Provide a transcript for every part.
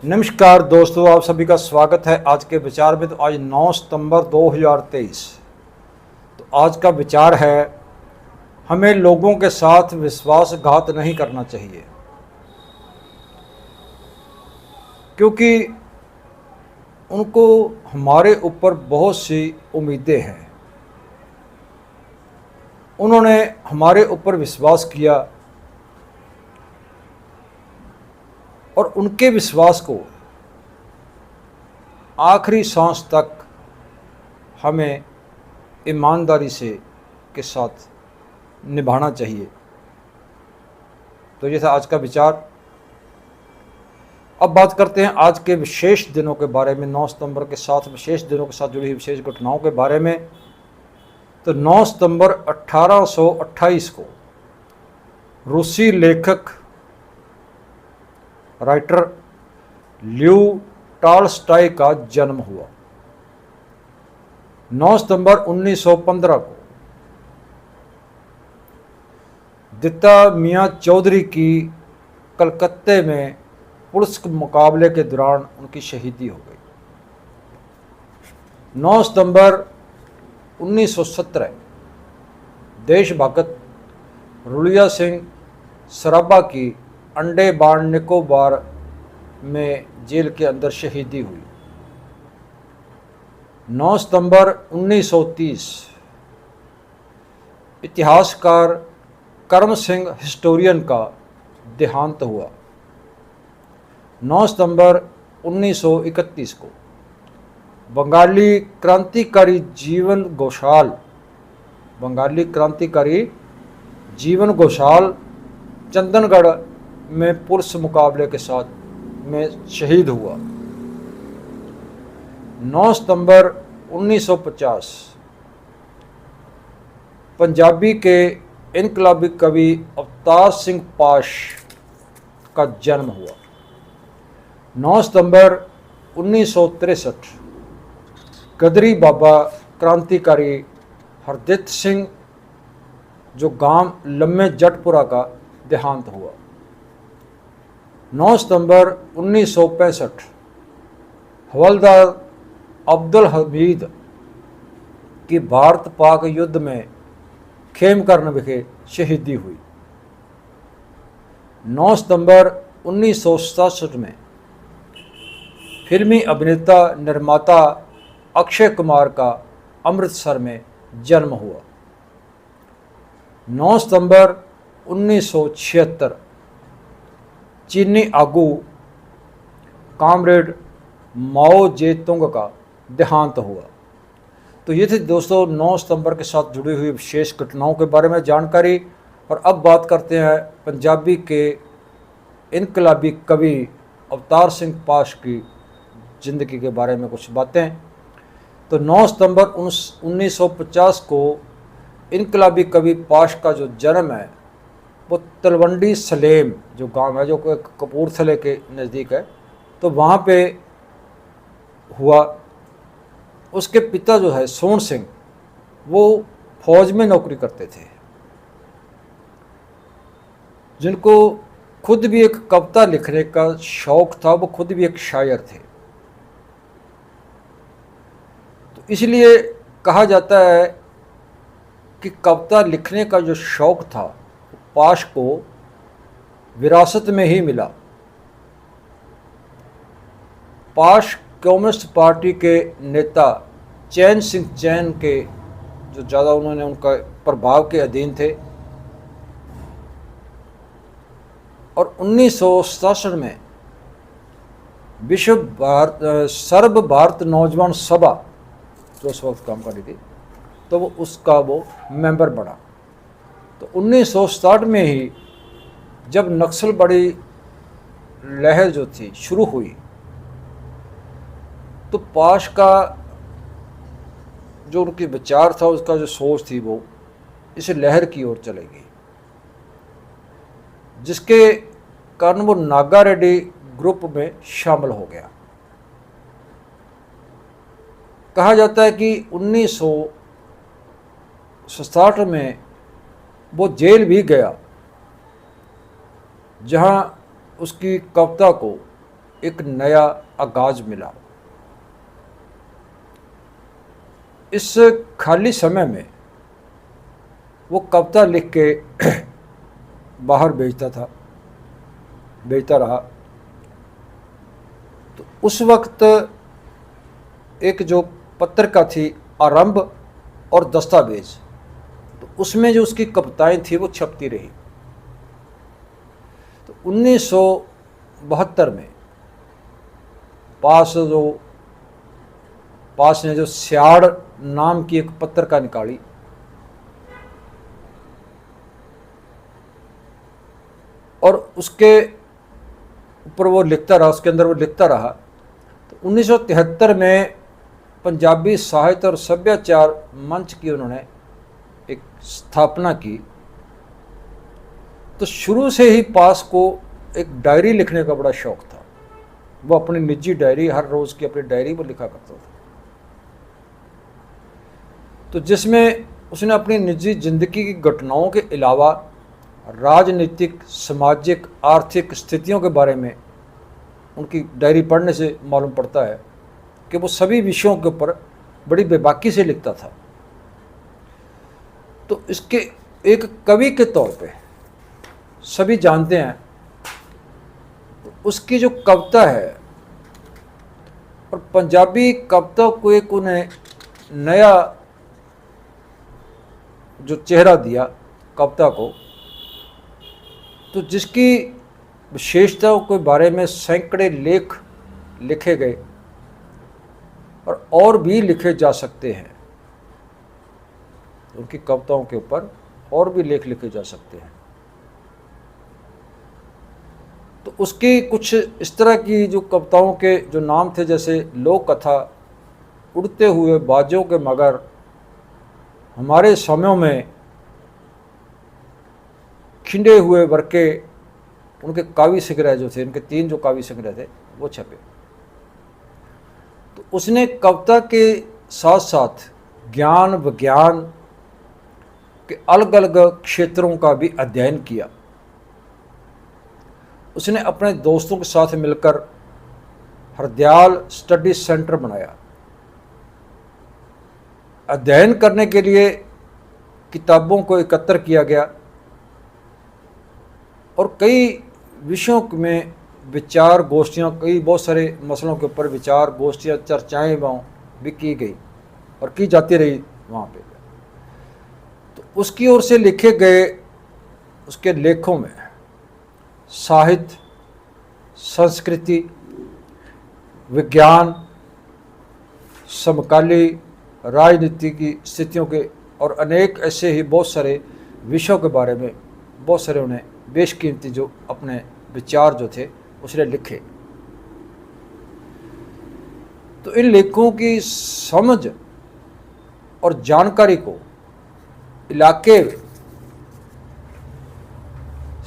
नमस्कार दोस्तों, आप सभी का स्वागत है आज के विचार में। तो आज 9 सितंबर 2023। तो आज का विचार है, हमें लोगों के साथ विश्वासघात नहीं करना चाहिए, क्योंकि उनको हमारे ऊपर बहुत सी उम्मीदें हैं। उन्होंने हमारे ऊपर विश्वास किया और उनके विश्वास को आखिरी सांस तक हमें ईमानदारी से के साथ निभाना चाहिए। तो ये था आज का विचार। अब बात करते हैं आज के विशेष दिनों के बारे में, 9 सितंबर के साथ विशेष दिनों के साथ जुड़ी हुई विशेष घटनाओं के बारे में। तो 9 सितंबर 1828 को रूसी लेखक राइटर ल्यू टॉल्स्टॉय का जन्म हुआ। 9 सितंबर 1915 को दत्ता मियाँ चौधरी की कलकत्ते में पुलिस के मुकाबले के दौरान उनकी शहीदी हो गई। 9 सितंबर 1917 देशभक्त रुलिया सिंह सराबा की अंडमान निकोबार में जेल के अंदर शहीदी हुई। 9 सितंबर 1930 इतिहासकार करम सिंह हिस्टोरियन का देहांत हुआ। 9 सितंबर 1931 को बंगाली क्रांतिकारी जीवन घोषाल चंदनगढ़ में पुलिस मुकाबले के साथ में शहीद हुआ। 9 सितंबर 1950 पंजाबी के इनकलाबी कवि अवतार सिंह पाश का जन्म हुआ। 9 सितंबर 1963 गदरी बाबा क्रांतिकारी हरदित सिंह जो गांव लम्मे जटपुरा का देहांत हुआ। 9 सितंबर 1965 हवलदार अब्दुल हमीद की भारत पाक युद्ध में खेमकरन विखे शहीदी हुई। 9 सितंबर 1967 में फिल्मी अभिनेता निर्माता अक्षय कुमार का अमृतसर में जन्म हुआ। 9 सितंबर 1976 चीनी आगू कामरेड माओ जेतुंग का देहांत हुआ। तो ये थे दोस्तों 9 सितंबर के साथ जुड़ी हुई विशेष घटनाओं के बारे में जानकारी। और अब बात करते हैं पंजाबी के इनकलाबी कवि अवतार सिंह पाश की ज़िंदगी के बारे में कुछ बातें। तो 9 सितंबर 1950 को इनकलाबी कवि पाश का जो जन्म है वो तलवंडी सलेम जो गांव है, जो कपूरथले के नज़दीक है, तो वहाँ पे हुआ। उसके पिता जो है सोहन सिंह, वो फौज में नौकरी करते थे, जिनको खुद भी एक कविता लिखने का शौक़ था। वो खुद भी एक शायर थे। तो इसलिए कहा जाता है कि कविता लिखने का जो शौक़ था पाश को विरासत में ही मिला। पाश कम्युनिस्ट पार्टी के नेता चैन सिंह चैन के जो ज़्यादा उन्होंने उनका प्रभाव के अधीन थे। और 1967 में सर्व भारत नौजवान सभा जो उस वक्त काम कर रही थी, तो वो उसका वो मेंबर बना। तो 1960 में ही जब नक्सल बड़ी लहर जो थी शुरू हुई, तो पाश का जो उनकी विचार था, उसका जो सोच थी, वो इस लहर की ओर चले गई, जिसके कारण वो नागा रेड्डी ग्रुप में शामिल हो गया। कहा जाता है कि 1967 में वो जेल भी गया, जहां उसकी कविता को एक नया आगाज मिला। इस खाली समय में वो कविता लिख के बाहर भेजता रहा। तो उस वक्त एक जो पत्रिका थी आरंभ और दस्तावेज, तो उसमें जो उसकी कविताएं थी वो छपती रही। तो 1972 में पास ने जो स्याड़ नाम की एक पत्रिका निकाली, और उसके ऊपर वो लिखता रहा, उसके अंदर वो लिखता रहा। तो 1973 में पंजाबी साहित्य और सभ्याचार मंच की उन्होंने एक स्थापना की। तो शुरू से ही पास को एक डायरी लिखने का बड़ा शौक था। वो अपनी निजी डायरी, हर रोज़ की अपनी डायरी वो लिखा करता था। तो जिसमें उसने अपनी निजी जिंदगी की घटनाओं के अलावा राजनीतिक, सामाजिक, आर्थिक स्थितियों के बारे में, उनकी डायरी पढ़ने से मालूम पड़ता है कि वो सभी विषयों के ऊपर बड़ी बेबाकी से लिखता था। तो इसके एक कवि के तौर पे सभी जानते हैं। तो उसकी जो कविता है, और पंजाबी कविता को एक उन्हें नया जो चेहरा दिया कविता को, तो जिसकी विशेषताओं के बारे में सैकड़े लेख लिखे गए और भी लिखे जा सकते हैं। उनकी कविताओं के ऊपर और भी लेख लिखे जा सकते हैं। तो उसकी कुछ इस तरह की जो कविताओं के जो नाम थे, जैसे लोक कथा, उड़ते हुए बाजों के मगर, हमारे समयों में, खिंडे हुए वर्के, उनके काव्य संग्रह जो थे, उनके 3 जो काव्य संग्रह थे वो छपे। तो उसने कविता के साथ साथ ज्ञान विज्ञान के अलग अलग क्षेत्रों का भी अध्ययन किया। उसने अपने दोस्तों के साथ मिलकर हरदयाल स्टडी सेंटर बनाया। अध्ययन करने के लिए किताबों को एकत्र किया गया और कई विषयों में विचार गोष्ठियाँ, बहुत सारे मसलों के ऊपर विचार गोष्ठियाँ, चर्चाएँ भी की गई और की जाती रही वहाँ पे। तो उसकी ओर से लिखे गए उसके लेखों में साहित्य, संस्कृति, विज्ञान, समकाली राजनीति की स्थितियों के और अनेक ऐसे ही बहुत सारे विषयों के बारे में बहुत सारे उन्हें बेशकीमती जो अपने विचार जो थे उसने लिखे। तो इन लेखों की समझ और जानकारी को इलाके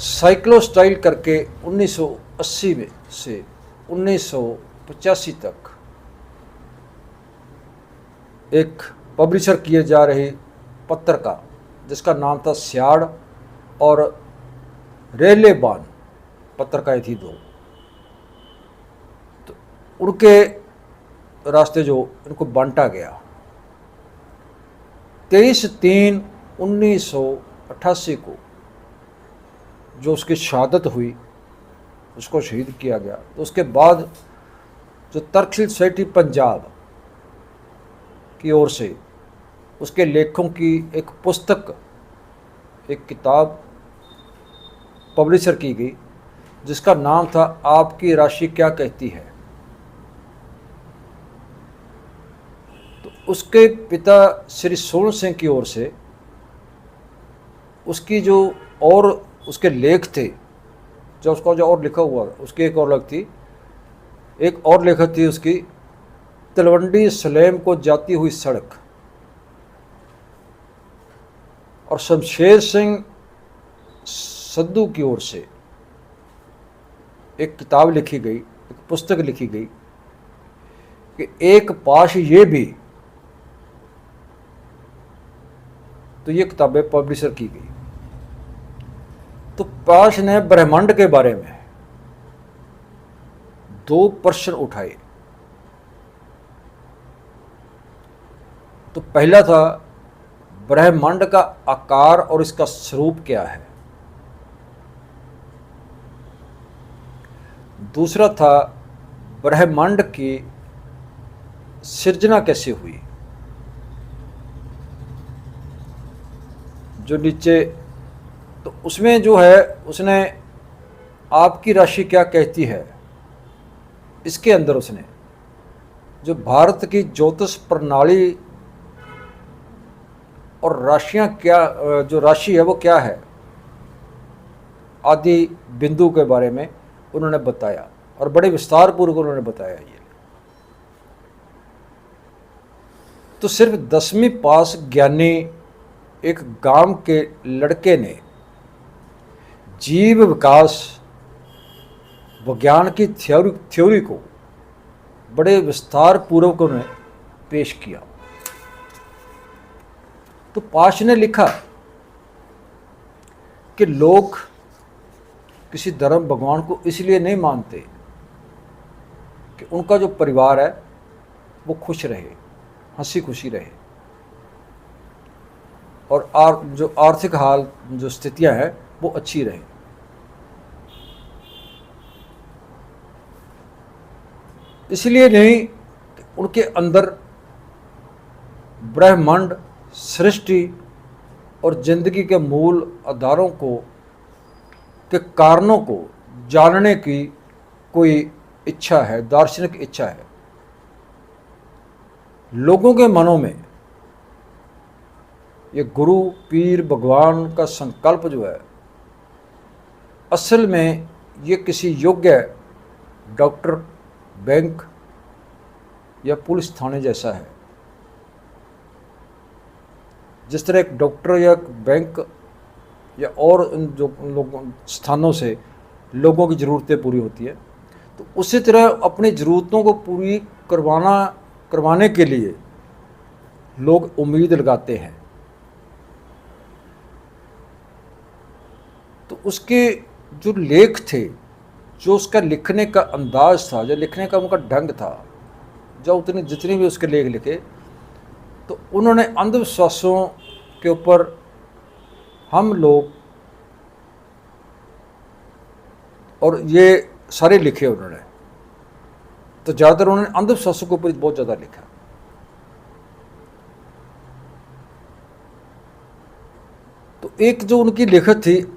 साइक्लो स्टाइल करके 1980 में से 1985 तक एक पब्लिशर किए जा रही पत्रिका जिसका नाम था स्याड़ और रेलेबान, पत्रिकाएँ थी 2। तो उनके रास्ते जो इनको बांटा गया। 23/3/1988 को जो उसकी शहादत हुई, उसको शहीद किया गया। तो उसके बाद जो तर्कशील सोसाइटी पंजाब की ओर से उसके लेखों की एक पुस्तक, एक किताब पब्लिशर की गई जिसका नाम था आपकी राशि क्या कहती है। तो उसके पिता श्री सोहन सिंह की ओर से उसकी जो और उसके लेख थे, जो उसका जो और लिखा हुआ उसकी एक और एक और लेखक थी उसकी, तलवंडी सलेम को जाती हुई सड़क। और शमशेर सिंह सद्दू की ओर से एक किताब लिखी गई, एक पुस्तक लिखी गई कि एक पाश ये भी। तो ये किताबें पब्लिशर की गई। तो पाश ने ब्रह्मांड के बारे में दो प्रश्न उठाए। तो पहला था ब्रह्मांड का आकार और इसका स्वरूप क्या है। दूसरा था ब्रह्मांड की सृजना कैसे हुई। जो नीचे तो उसमें जो है उसने आपकी राशि क्या कहती है, इसके अंदर उसने जो भारत की ज्योतिष प्रणाली और राशियां क्या, जो राशि है वो क्या है आदि बिंदु के बारे में उन्होंने बताया और बड़े विस्तार पूर्वक उन्होंने बताया। ये तो सिर्फ 10वीं पास ज्ञानी एक गांव के लड़के ने जीव विकास विज्ञान की थ्योरी को बड़े विस्तार पूर्वक उन्हें पेश किया। तो पाश ने लिखा कि लोग किसी धर्म भगवान को इसलिए नहीं मानते कि उनका जो परिवार है वो खुश रहे, हंसी खुशी रहे, और जो आर्थिक हाल जो स्थितियां हैं वो अच्छी रहे। इसलिए नहीं कि उनके अंदर ब्रह्मांड, सृष्टि और जिंदगी के मूल आधारों को के कारणों को जानने की कोई इच्छा है, दार्शनिक इच्छा है। लोगों के मनों में ये गुरु, पीर, भगवान का संकल्प जो है असल में ये किसी योग्य डॉक्टर, बैंक या पुलिस थाने जैसा है। जिस तरह एक डॉक्टर या बैंक या और जो लोगों स्थानों से लोगों की ज़रूरतें पूरी होती है, तो उसी तरह अपनी ज़रूरतों को पूरी करवाने के लिए लोग उम्मीद लगाते हैं। तो उसके जो लेख थे, जो उसका लिखने का अंदाज था, जो लिखने का उनका ढंग था, जो जितने भी उसके लेख लिखे, तो उन्होंने अंधविश्वासों के ऊपर हम लोग और ये सारे लिखे उन्होंने, तो ज़्यादातर उन्होंने अंधविश्वासों के ऊपर बहुत ज़्यादा लिखा। तो एक जो उनकी लिखत थी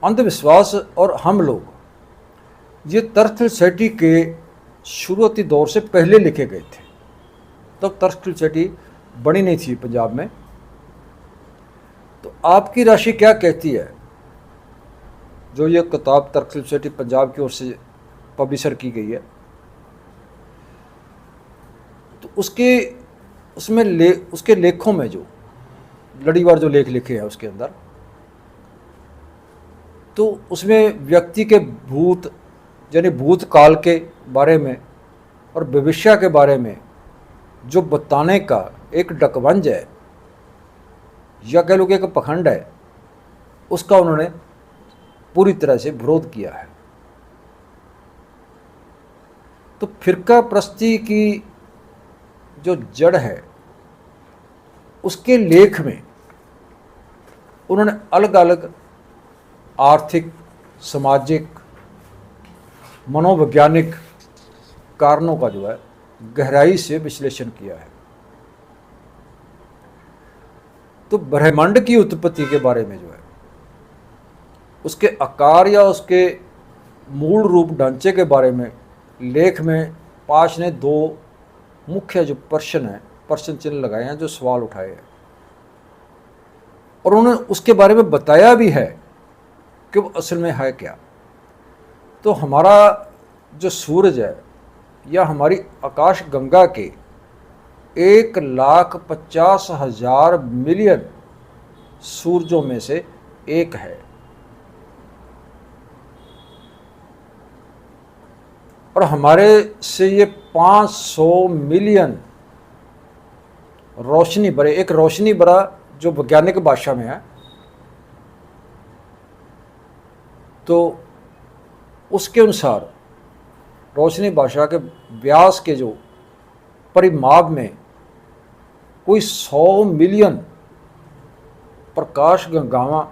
अंधविश्वास और हम लोग, ये तर्क सोसाइटी के शुरुआती दौर से पहले लिखे गए थे। तब तर्क सोसाइटी बनी नहीं थी पंजाब में। तो आपकी राशि क्या कहती है, जो ये किताब तर्क सोसाइटी पंजाब की ओर से पब्लिशर की गई है, तो उसके लेखों में जो लड़ीवार जो लेख लिखे हैं उसके अंदर, तो उसमें व्यक्ति के भूत यानी भूतकाल के बारे में और भविष्य के बारे में जो बताने का एक डकवंज है या कह लो कि एक पखंड है, उसका उन्होंने पूरी तरह से विरोध किया है। तो फिरका प्रस्ती की जो जड़ है उसके लेख में उन्होंने अलग अलग आर्थिक, सामाजिक, मनोवैज्ञानिक कारणों का जो है गहराई से विश्लेषण किया है। तो ब्रह्मांड की उत्पत्ति के बारे में जो है, उसके आकार या उसके मूल रूप ढांचे के बारे में लेख में पाश ने दो मुख्य जो प्रश्न चिन्ह लगाए हैं, जो सवाल उठाए हैं, और उन्होंने उसके बारे में बताया भी है कि वो असल में है क्या। तो हमारा जो सूरज है या हमारी आकाश गंगा के 1,50,000 मिलियन सूरजों में से एक है, और हमारे से ये 500 मिलियन रोशनी बरे, एक रोशनी बरा जो वैज्ञानिक भाषा में है, तो उसके अनुसार रोशनी भाषा के व्यास के जो परिमाप में कोई 100 मिलियन प्रकाश गंगावां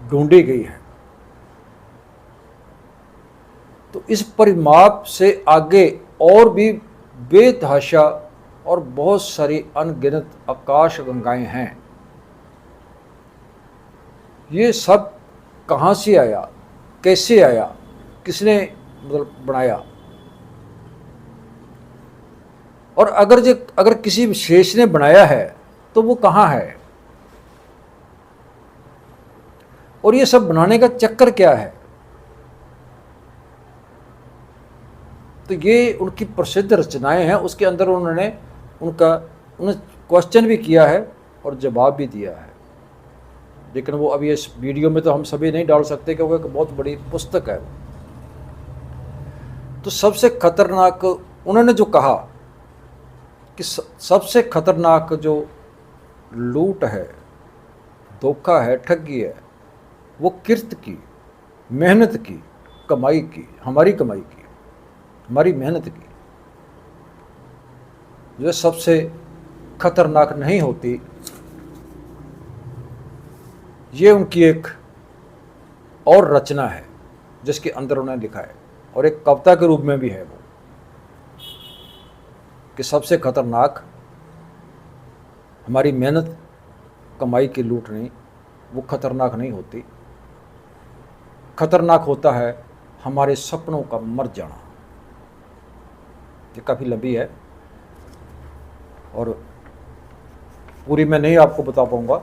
ढूंढी गई है। तो इस परिमाप से आगे और भी बेतहाशा और बहुत सारी अनगिनत आकाश गंगाएं हैं। ये सब कहाँ से आया, कैसे आया, किसने मतलब बनाया, और अगर किसी विशेष ने बनाया है तो वो कहाँ है, और ये सब बनाने का चक्कर क्या है। तो ये उनकी प्रसिद्ध रचनाएं हैं, उसके अंदर उन्होंने क्वेश्चन भी किया है और जवाब भी दिया है। लेकिन वो अभी इस वीडियो में तो हम सभी नहीं डाल सकते क्योंकि एक बहुत बड़ी पुस्तक है। तो सबसे खतरनाक उन्होंने जो कहा कि सबसे खतरनाक जो लूट है, धोखा है, ठगी है, वो किर्त की, मेहनत की, कमाई की, हमारी कमाई की, हमारी मेहनत की। जो सबसे खतरनाक नहीं होती, ये उनकी एक और रचना है जिसके अंदर उन्होंने लिखा है, और एक कविता के रूप में भी है वो, कि सबसे खतरनाक हमारी मेहनत कमाई की लूट नहीं, वो खतरनाक नहीं होती। खतरनाक होता है हमारे सपनों का मर जाना। ये काफ़ी लंबी है और पूरी मैं नहीं आपको बता पाऊंगा,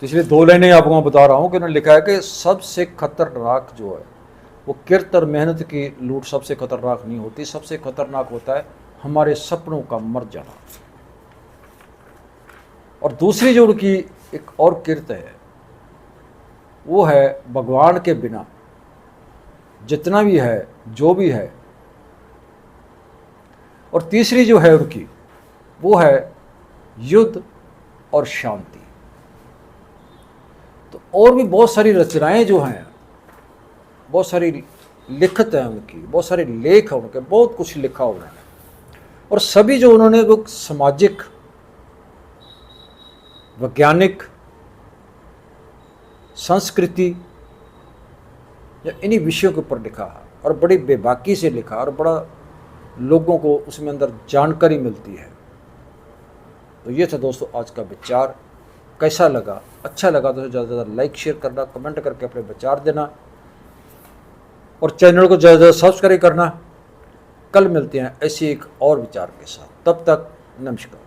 इसलिए 2 लाइनें आपको मैं बता रहा हूँ कि उन्होंने लिखा है कि सबसे खतरनाक जो है वो किर्त और मेहनत की लूट सबसे खतरनाक नहीं होती। सबसे खतरनाक होता है हमारे सपनों का मर जाना। और दूसरी जो उनकी एक और किर्त है वो है भगवान के बिना जितना भी है, जो भी है। और तीसरी जो है उनकी वो है युद्ध और शांति। तो और भी बहुत सारी रचनाएं जो हैं, बहुत सारी लिखत है उनकी, बहुत सारे लेख हैं उनके, बहुत कुछ लिखा उन्होंने। और सभी जो उन्होंने वो सामाजिक, वैज्ञानिक, संस्कृति या इन्हीं विषयों के ऊपर लिखा है, और बड़ी बेबाकी से लिखा, और बड़ा लोगों को उसमें अंदर जानकारी मिलती है। तो ये था दोस्तों आज का विचार। कैसा लगा, अच्छा लगा तो ज़्यादा से ज़्यादा लाइक शेयर करना, कमेंट करके अपने विचार देना, और चैनल को ज़्यादा ज़्यादा सब्सक्राइब करना। कल मिलते हैं ऐसे एक और विचार के साथ, तब तक नमस्कार।